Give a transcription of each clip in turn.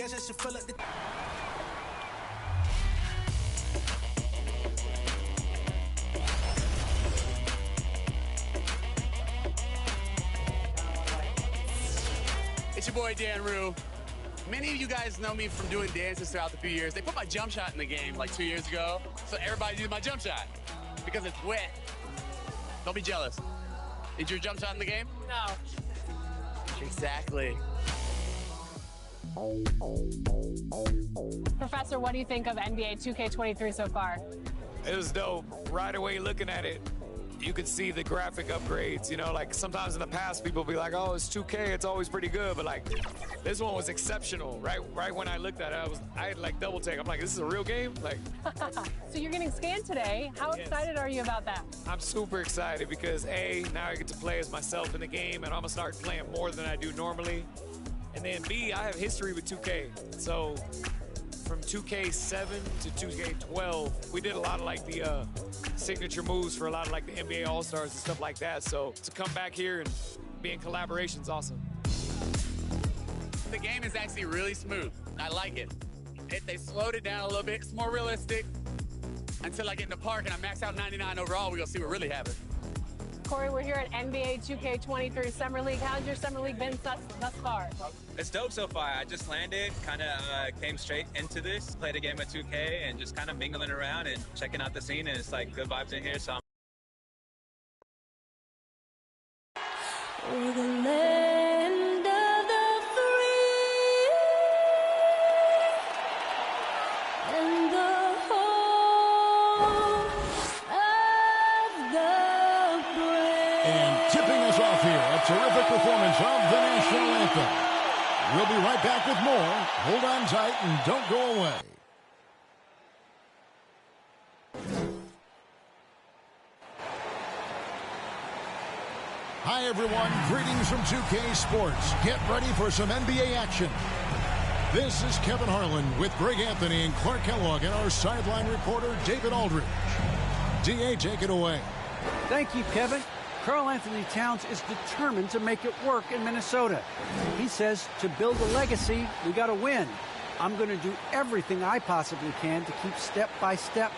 dance just to fill up the... It's your boy Dan Rue. Many of you guys know me from doing dances throughout the few years. They put my jump shot in the game like 2 years ago, so everybody uses my jump shot because it's wet. Don't be jealous. Is your jump shot in the game? No. Exactly. Professor, what do you think of NBA 2K23 so far? It was dope. Right away looking at it, you could see the graphic upgrades. You know, like sometimes in the past people be like, oh, it's 2K, it's always pretty good, but like this one was exceptional. Right when I looked at it, I had like double take. I'm like, this is a real game? Like So you're getting scanned today. How excited are you about that? I'm super excited because A, now I get to play as myself in the game and I'm gonna start playing more than I do normally. And then B, I have history with 2K. So from 2K7 to 2K12, we did a lot of like the signature moves for a lot of like the NBA All-Stars and stuff like that. So to come back here and be in collaboration is awesome. The game is actually really smooth. I like it. They slowed it down a little bit. It's more realistic. Until I get in the park and I max out 99 overall, we're gonna see what really happens. Corey, we're here at NBA 2K23 Summer League. How's your Summer League been thus far? It's dope so far. I just landed, kind of came straight into this, played a game of 2K, and just kind of mingling around and checking out the scene, and it's like good vibes in here, so I'm We're the land of the free and the home of the brave. And tipping us off here, a terrific performance of the national anthem. We'll be right back with more. Hold on tight and don't go away. Hi, everyone. Greetings from 2K Sports. Get ready for some NBA action. This is Kevin Harlan with Greg Anthony and Clark Kellogg and our sideline reporter, David Aldridge. DA, take it away. Thank you, Kevin. Karl Anthony Towns is determined to make it work in Minnesota. He says to build a legacy, we got to win. I'm going to do everything I possibly can to keep step by step,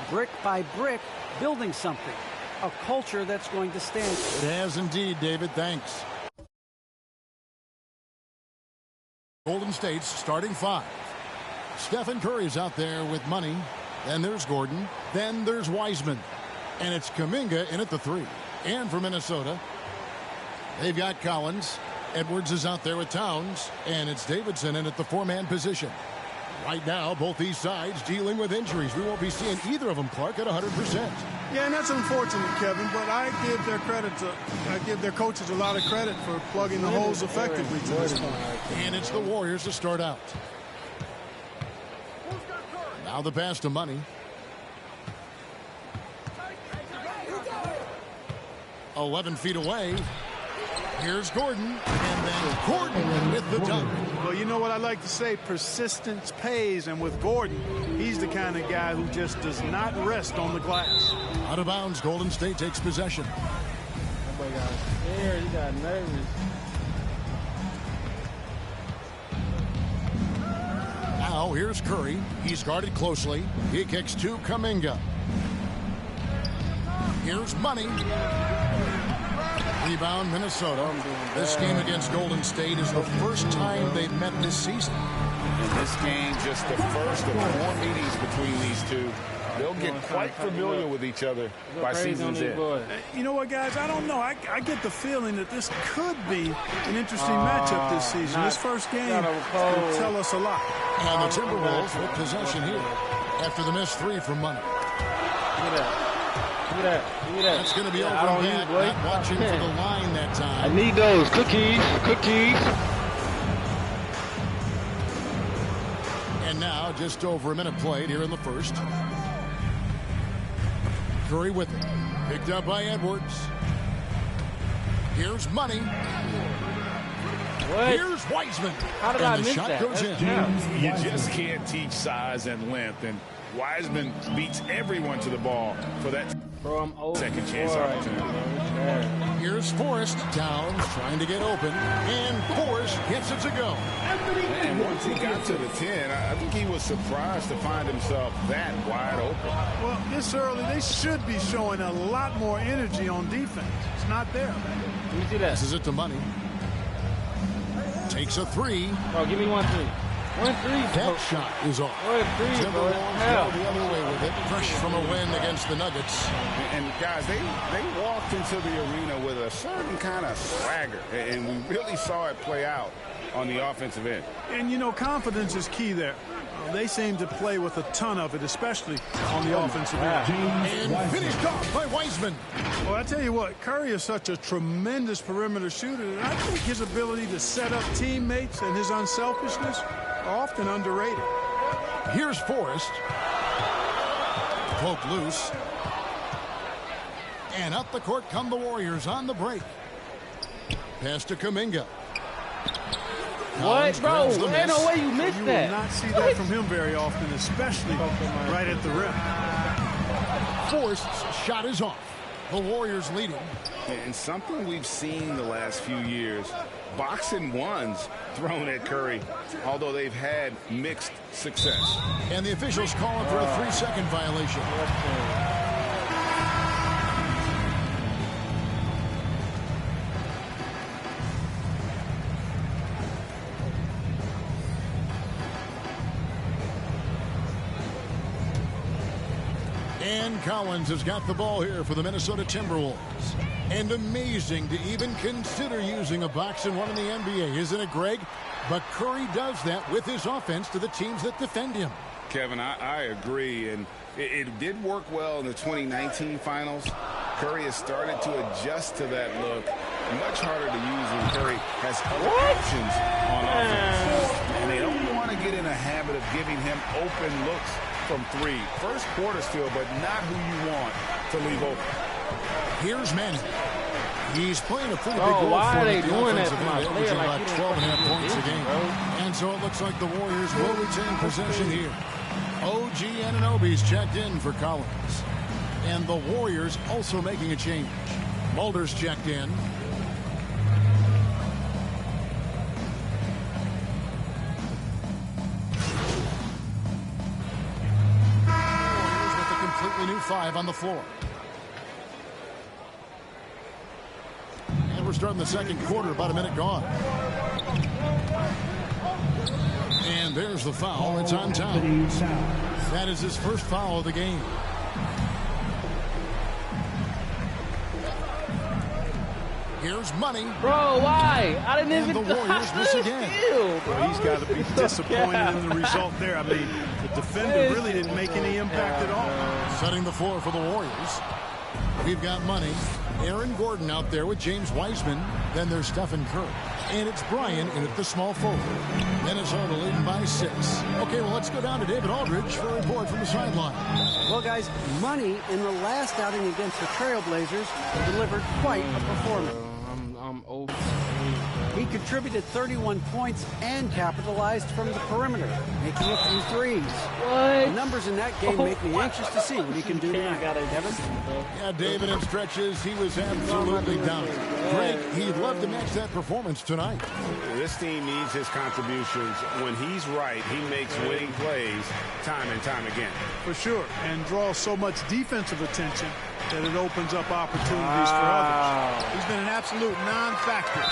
brick by brick, building something. A culture that's going to stand. It has indeed, David. Thanks. Golden State's starting five. Stephen Curry's out there with money. Then there's Gordon. Then there's Wiseman. And it's Kuminga in at the three. And for Minnesota, they've got Collins. Edwards is out there with Towns. And it's Davidson in at the four-man position. Right now, both these sides dealing with injuries. We won't be seeing either of them, Clark, at 100%. Yeah, and that's unfortunate, Kevin, but I give their coaches a lot of credit for plugging the holes effectively to this point. And it's the Warriors to start out. Now the pass to Money. 11 feet away. Here's Gordon, and then Gordon with the dunk. Well, you know what I like to say, persistence pays, and with Gordon, he's the kind of guy who just does not rest on the glass. Out of bounds, Golden State takes possession. That boy got scared, he got nervous. Now here's Curry. He's guarded closely. He kicks to Kuminga. Here's Money. Rebound, Minnesota. This game against Golden State is the first time they've met this season. And this game, just the first of 4 meetings between these two. They'll get quite familiar with each other by season's end. You know what, guys? I don't know. I get the feeling that this could be an interesting matchup this season. This first game will tell us a lot. And the Timberwolves with possession here after the missed three from Money. Look at that. Look at that. Look at that. That's going to be over back. Not watching for the line that time. I need those cookies. Cookies. And now just over a minute played here in the first. Curry with it. Picked up by Edwards. Here's Money. What? Here's Wiseman. How did I miss that? Goes in. You just can't teach size and length, and Wiseman beats everyone to the ball for that. Bro, I'm old. Second chance opportunity. Here's Forrest. Towns trying to get open, and Forrest gets it to go. And once he got to the 10, I think he was surprised to find himself that wide open. Well, this early, they should be showing a lot more energy on defense. It's not there. Let me see that. This is it to Money. Takes a three. Bro, give me 1-3. 1-3, That shot is off. 1-3, bro. Timberwolves go the other way with it. Fresh from a win against the Nuggets. And guys, they walked into the arena with a certain kind of swagger, and we really saw it play out on the offensive end. And, you know, confidence is key there. They seem to play with a ton of it, especially on the offensive end. And finished off by Wiseman. Well, I tell you what, Curry is such a tremendous perimeter shooter, and I think his ability to set up teammates and his unselfishness are often underrated. Here's Forrest. Poke loose. And up the court come the Warriors on the break. Pass to Kuminga. What, bro? Ain't no way you missed You that. will not see that from him very often, especially right at the rim. Forrest's shot is off. The Warriors leading. And something we've seen the last few years, boxing ones thrown at Curry, although they've had mixed success. And the officials calling for a 3-second violation. And Collins has got the ball here for the Minnesota Timberwolves. And amazing to even consider using a box and one in the NBA, isn't it, Greg? But Curry does that with his offense to the teams that defend him. Kevin, I agree, and it did work well in the 2019 finals. Curry has started to adjust to that look. Much harder to use when Curry has other options on offense. And they don't want to get in a habit of giving him open looks from three. First quarter still, but not who you want to leave open. Here's Manning. He's playing a pretty big role why for are they the doing that offensive to my end, player? averaging Like, about you don't 12 and a half fucking points a do, game. bro. And so it looks like the Warriors will retain possession here. OG Anunoby's checked in for Collins. And the Warriors also making a change. Mulder's checked in. Warriors with a completely new 5 on the floor. And we're starting the second quarter, about a minute gone. And there's the foul. It's on Towns. That is his first foul of the game. Here's Money. Bro, why? I didn't And even the Warriors miss again. Well, he's got to be disappointed in the result there. I mean, the defender really didn't make any impact at all. Setting the floor for the Warriors. We've got Money. Aaron Gordon out there with James Wiseman. Then there's Stephen Curry. And it's Brian in at the small forward. Minnesota leading by 6. Okay, well, let's go down to David Aldridge for a report from the sideline. Well, guys, Money in the last outing against the Trailblazers delivered quite a performance. I'm over. He contributed 31 points and capitalized from the perimeter, making a few threes. What? The numbers in that game make me anxious to see what he can do tonight. Kevin? Yeah, David, in stretches, he was absolutely down. Greg, he'd love to match that performance tonight. This team needs his contributions. When he's right, he makes winning plays time and time again. For sure, and draws so much defensive attention that it opens up opportunities for others. He's been an absolute non-factor.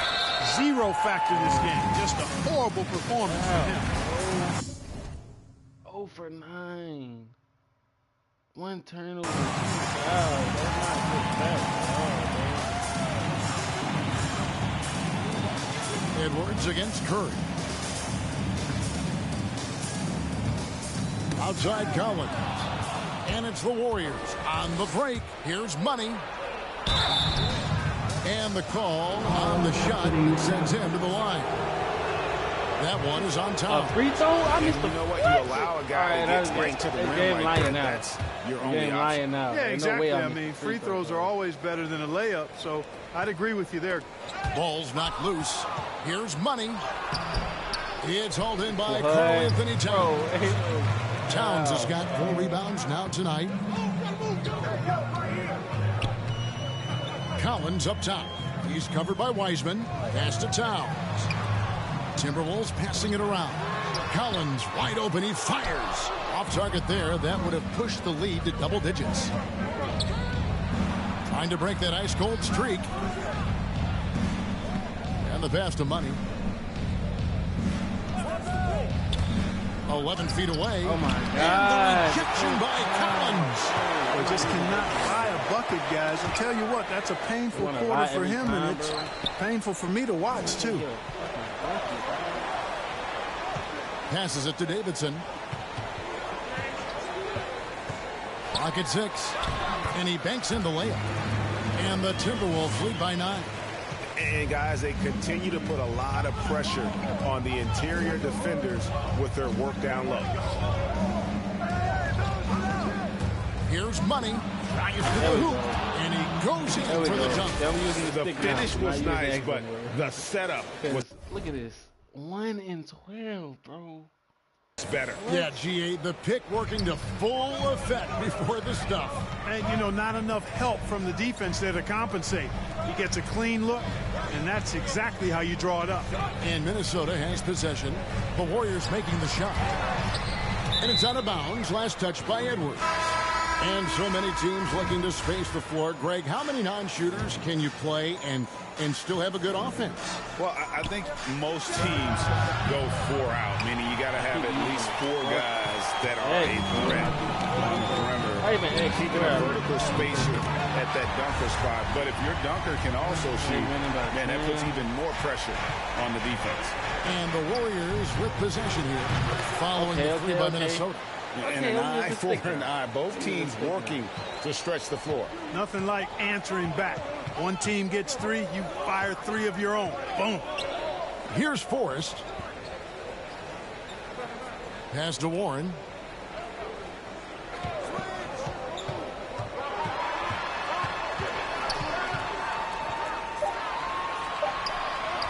Zero factor this game. Just a horrible performance for him. 0 for 9. 1 turnover. Wow, that's not good. Edwards against Curry. Outside Collins. And it's the Warriors on the break. Here's Money. And the call on the shot that sends him to the line. That one is on top. Free throw? I missed the. You know what? You allow a guy to get right to the rim like that. Now. That's your only Game option. lying now. Yeah, exactly. No way I mean, free throws are always better than a layup, so I'd agree with you there. Ball's knocked loose. Here's Money. It's hauled in by Karl Anthony Towns. Towns has got 4 rebounds now tonight. Collins up top. He's covered by Wiseman. Pass to Towns. Timberwolves passing it around. Collins wide open. He fires. Off target there. That would have pushed the lead to double digits. Trying to break that ice-cold streak. And the pass to Money. 11 feet away. Oh, my God. And the rejection by Collins. They just cannot buy a bucket, guys. I tell you what, that's a painful quarter for him, and it's painful for me to watch, too. Passes it to Davidson. Clock at 6. And he banks in the layup. And the Timberwolves lead by 9. And, guys, they continue to put a lot of pressure on the interior defenders with their work down low. Here's Money. Trying to the hoop. And he goes in for the dunk. The finish was nice, but the setup was... Look at this. 1 in 12, bro. Better. Yeah, GA, the pick working to full effect before the stuff. And, you know, not enough help from the defense there to compensate. He gets a clean look, and that's exactly how you draw it up. And Minnesota has possession. The Warriors making the shot. And it's out of bounds. Last touch by Edwards. And so many teams looking to space the floor. Greg, how many non-shooters can you play and still have a good offense? Well, I think most teams go 4 out, meaning you got to have at least 4 guys that are a threat on the perimeter, keeping a vertical spacer at that dunker spot. But if your dunker can also shoot, man, that puts even more pressure on the defense. And the Warriors with possession here, following the three by Minnesota. And an eye for an eye. Both teams working to stretch the floor. Nothing like answering back. One team gets 3, you fire 3 of your own. Boom. Here's Forrest. Pass to Warren.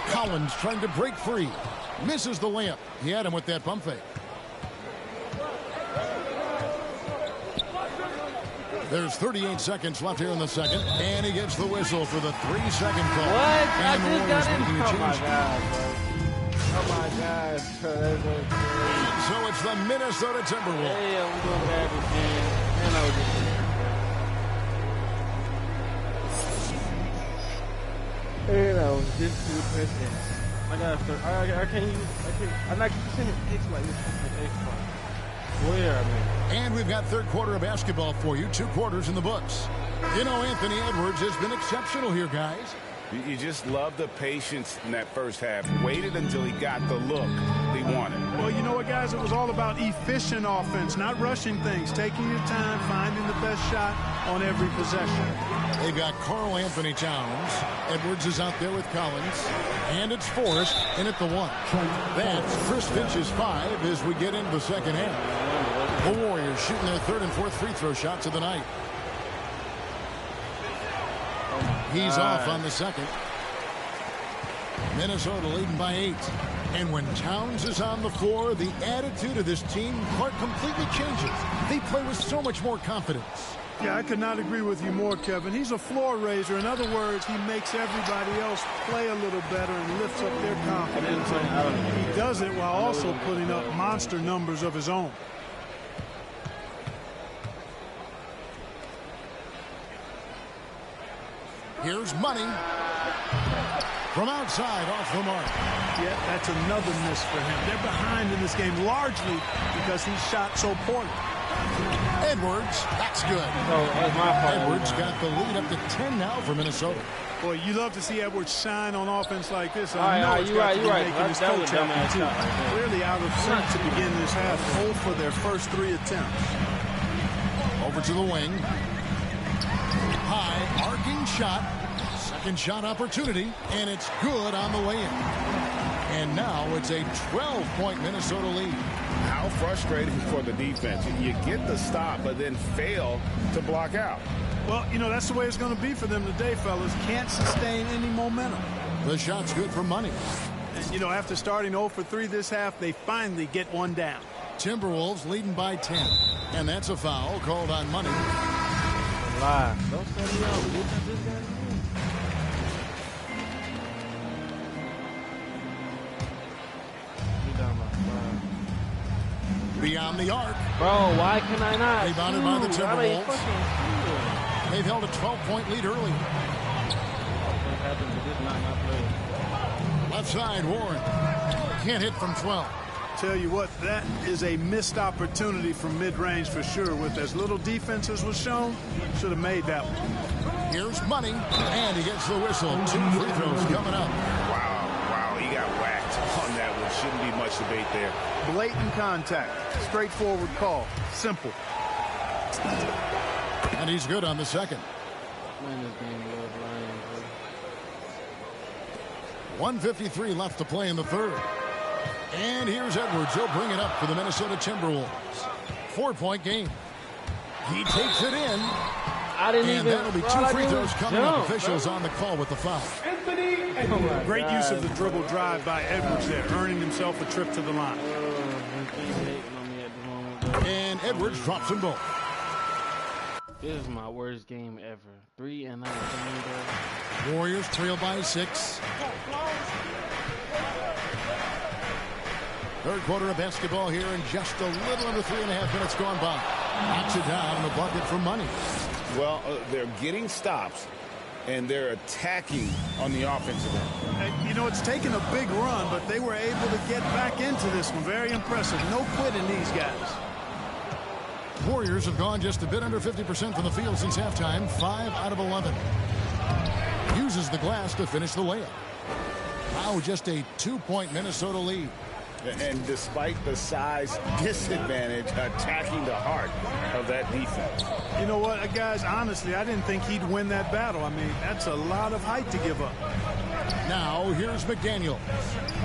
Collins trying to break free. Misses the layup. He had him with that pump fake. There's 38 seconds left here in the second, and he gets the whistle for the 3-second call. What? And I just got in. making a Oh, my change. God, bro. Oh, my God. So it's the Minnesota Timberwolves. Hey, I'm doing bad again. And I was just... And I was just too patient. I can't use... I'm not sending X like this. Where, man? And we've got third quarter of basketball for you. 2 quarters in the books. You know, Anthony Edwards has been exceptional here, guys. You just love the patience in that first half. Waited until he got the look he wanted. Well, you know what, guys? It was all about efficient offense, not rushing things, taking your time, finding the best shot on every possession. They've got Karl Anthony Towns. Edwards is out there with Collins. And it's Forrest in at the 1. That's Chris Finch's 5 as we get into the second half. The Warriors shooting their 3rd and 4th free throw shots of the night. He's off on the second. Minnesota leading by 8. And when Towns is on the floor, the attitude of this team completely changes. They play with so much more confidence. Yeah, I could not agree with you more, Kevin. He's a floor raiser. In other words, he makes everybody else play a little better and lifts up their confidence. And he does it while also putting up monster numbers of his own. Here's Money. From outside, off the mark. Yeah, that's another miss for him. They're behind in this game largely because he shot so poorly. Edwards, that's good. that's my fault. Edwards got the lead up to 10 now for Minnesota. Boy, you love to see Edwards shine on offense like this. All right, it's got to be making his That was coach a dumbass happy, too. shot right there. Clearly out of sync to begin this half. 0 for their first 3 attempts. Over to the wing. High, arcing shot. Second shot opportunity, and it's good on the way in. And now it's a 12-point Minnesota lead. How frustrating for the defense. You get the stop, but then fail to block out. Well, you know, that's the way it's going to be for them today, fellas. Can't sustain any momentum. The shot's good for Money. And, you know, after starting 0 for 3 this half, they finally get one down. Timberwolves leading by 10. And that's a foul called on Money. Don't set me up. Beyond the arc. Bro, why can I not? Rebounded by the shoot? How they fucking Timberwolves. shoot? They've held a 12-point lead early. What happened to this not my play? Left side, Warren. Can't hit from 12. Tell you what, that is a missed opportunity from mid-range for sure. With as little defense as was shown, should have made that one. Here's Money, and he gets the whistle. 2 free throws coming up. Wow, he got whacked on that one. Shouldn't be much debate there. Blatant contact, straightforward call, simple. And he's good on the second. Man, this game love Ryan, 1:53 left to play in the third. And here's Edwards. He'll bring it up for the Minnesota Timberwolves. 4-point game. He takes it in. I didn't and even. that'll be 2 free throws coming up. Officials on the call with the foul. Great use of the dribble drive by Edwards there, earning himself a trip to the line. And Edwards drops them both. This is my worst game ever. 3-19, bro. Warriors trail by 6. Third quarter of basketball here, and just a little under 3.5 minutes gone by. Knocks it down on the bucket for Money. Well, they're getting stops, and they're attacking on the offensive end. You know, it's taken a big run, but they were able to get back into this one. Very impressive. No quitting these guys. Warriors have gone just a bit under 50% from the field since halftime. 5 out of 11. Uses the glass to finish the layup. Now just a 2-point Minnesota lead. And despite the size disadvantage, attacking the heart of that defense. You know what, guys, honestly, I didn't think he'd win that battle. I mean, that's a lot of height to give up. Now here's McDaniel.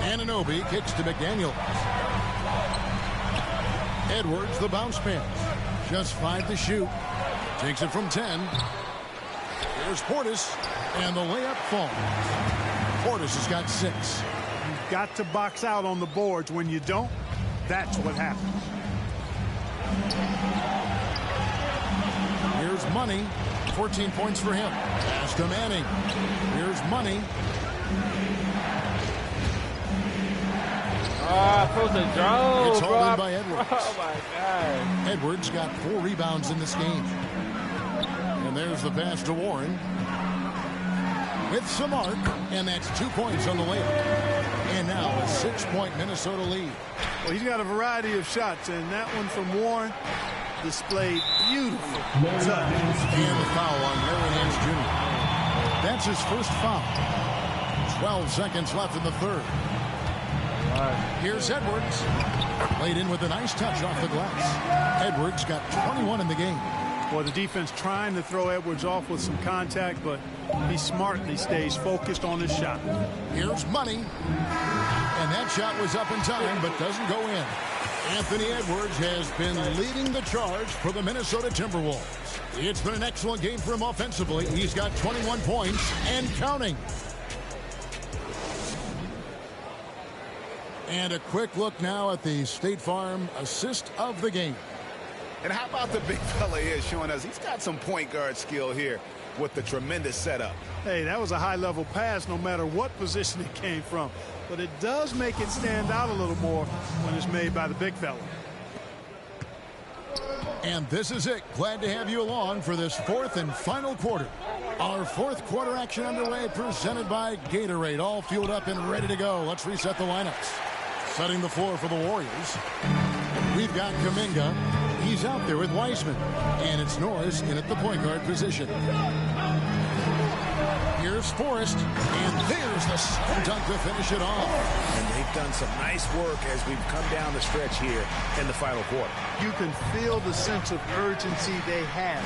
Anunoby kicks to McDaniel. Edwards, the bounce pass. Just 5 to shoot. Takes it from 10. Here's Portis, and the layup falls. Portis has got 6. You've got to box out on the boards. When you don't, that's what happens. Here's Money. 14 points for him. Pass to Manning. Here's Money. Supposed to draw. It's hauled in by Edwards. Oh, my God. Edwards got 4 rebounds in this game. And there's the pass to Warren. With some arc, and that's 2 points on the layup. And now a 6-point Minnesota lead. Well, he's got a variety of shots, and that one from Warren displayed beautiful touch. And the foul on Larry Nance Jr. That's his first foul. 12 seconds left in the third. Here's Edwards. Laid in with a nice touch off the glass. Edwards got 21 in the game. Well, the defense trying to throw Edwards off with some contact, but he smartly stays focused on his shot. Here's Money. And that shot was up in time, but doesn't go in. Anthony Edwards has been leading the charge for the Minnesota Timberwolves. It's been an excellent game for him offensively. He's got 21 points and counting. And a quick look now at the State Farm assist of the game. And how about the big fella here showing us he's got some point guard skill here with the tremendous setup. Hey, that was a high-level pass no matter what position it came from. But it does make it stand out a little more when it's made by the big fella. And this is it. Glad to have you along for this 4th and final quarter. Our 4th quarter action underway, presented by Gatorade. All fueled up and ready to go. Let's reset the lineups. Setting the floor for the Warriors. We've got Kuminga. He's out there with Wiseman. And it's Norris in at the point guard position. Here's Forrest. And there's the slam dunk to finish it off. And they've done some nice work as we've come down the stretch here in the final quarter. You can feel the sense of urgency they have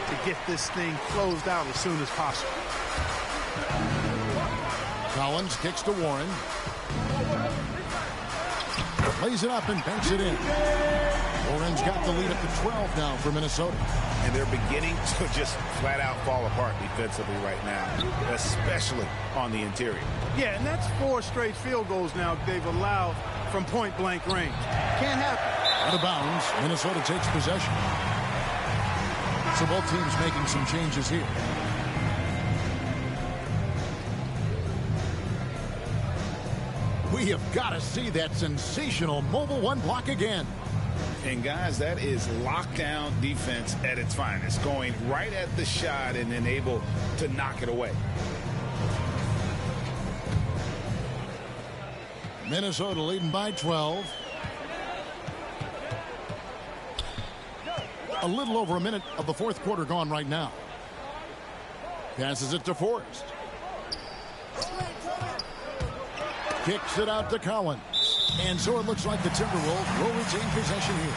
to get this thing closed out as soon as possible. Collins kicks to Warren. Lays it up and banks it in. Warren's got the lead up to 12 now for Minnesota. And they're beginning to just flat out fall apart defensively right now, especially on the interior. Yeah, and that's 4 straight field goals now they've allowed from point-blank range. Can't happen. Out of bounds, Minnesota takes possession. So both teams making some changes here. We have got to see that sensational mobile one block again. And, guys, that is lockdown defense at its finest, going right at the shot and then able to knock it away. Minnesota leading by 12. A little over a minute of the fourth quarter gone right now. Passes it to Forrest. Kicks it out to Collins. And so it looks like the Timberwolves will retain possession here.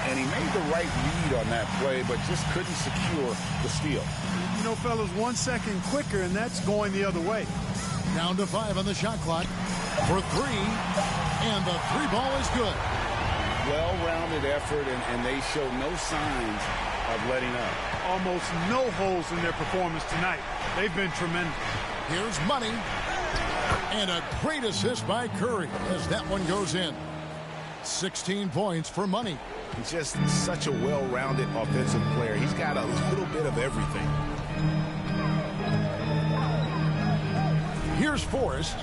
And he made the right read on that play, but just couldn't secure the steal. You know, fellas, 1 second quicker, and that's going the other way. Down to 5 on the shot clock for 3. And the 3 ball is good. Well-rounded effort, and they show no signs of letting up. Almost no holes in their performance tonight. They've been tremendous. Here's Money. And a great assist by Curry as that one goes in. 16 points for Money. He's just such a well-rounded offensive player. He's got a little bit of everything. Here's Forrest.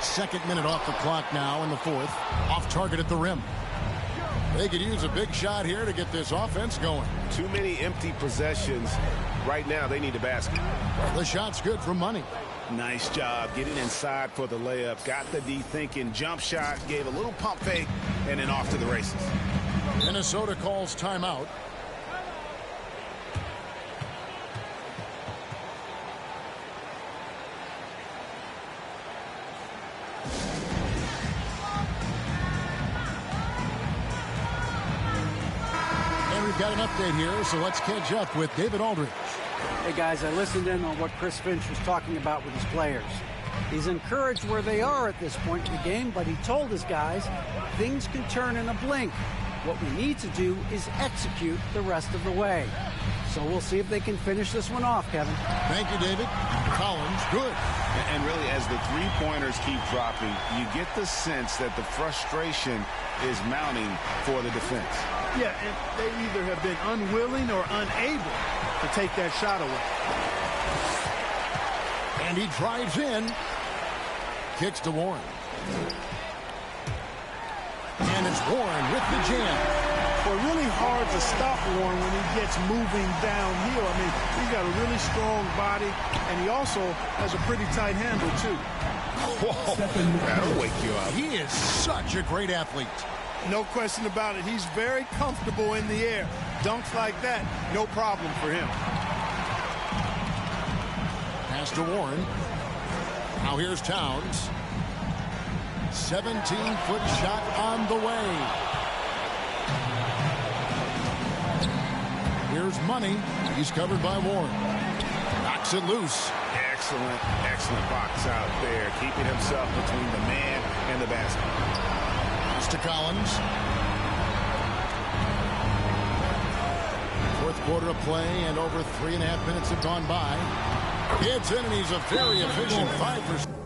Second minute off the clock now in the fourth. Off target at the rim. They could use a big shot here to get this offense going. Too many empty possessions. Right now, they need a basket. The shot's good for Money. Nice job getting inside for the layup. Got the D thinking. Jump shot. Gave a little pump fake. And then off to the races. Minnesota calls timeout. We've got an update here, so let's catch up with David Aldridge. Hey, guys, I listened in on what Chris Finch was talking about with his players. He's encouraged where they are at this point in the game, but he told his guys things can turn in a blink. What we need to do is execute the rest of the way. So we'll see if they can finish this one off, Kevin. Thank you, David. Collins, good. And really, as the three-pointers keep dropping, you get the sense that the frustration is mounting for the defense. Yeah, and they either have been unwilling or unable to take that shot away. And he drives in. Kicks to Warren. And it's Warren with the jam. Well, really hard to stop Warren when he gets moving downhill. I mean, he's got a really strong body, and he also has a pretty tight handle, too. Whoa, that'll wake you up. He is such a great athlete. No question about it. He's very comfortable in the air. Dunks like that, no problem for him. Pass to Warren. Now here's Towns. 17-foot shot on the way. Here's Money. He's covered by Warren. Knocks it loose. Excellent box out there, keeping himself between the man and the basket. Pass to Collins. Fourth quarter of play, and over 3.5 minutes have gone by. It's in, and he's a very efficient 5%.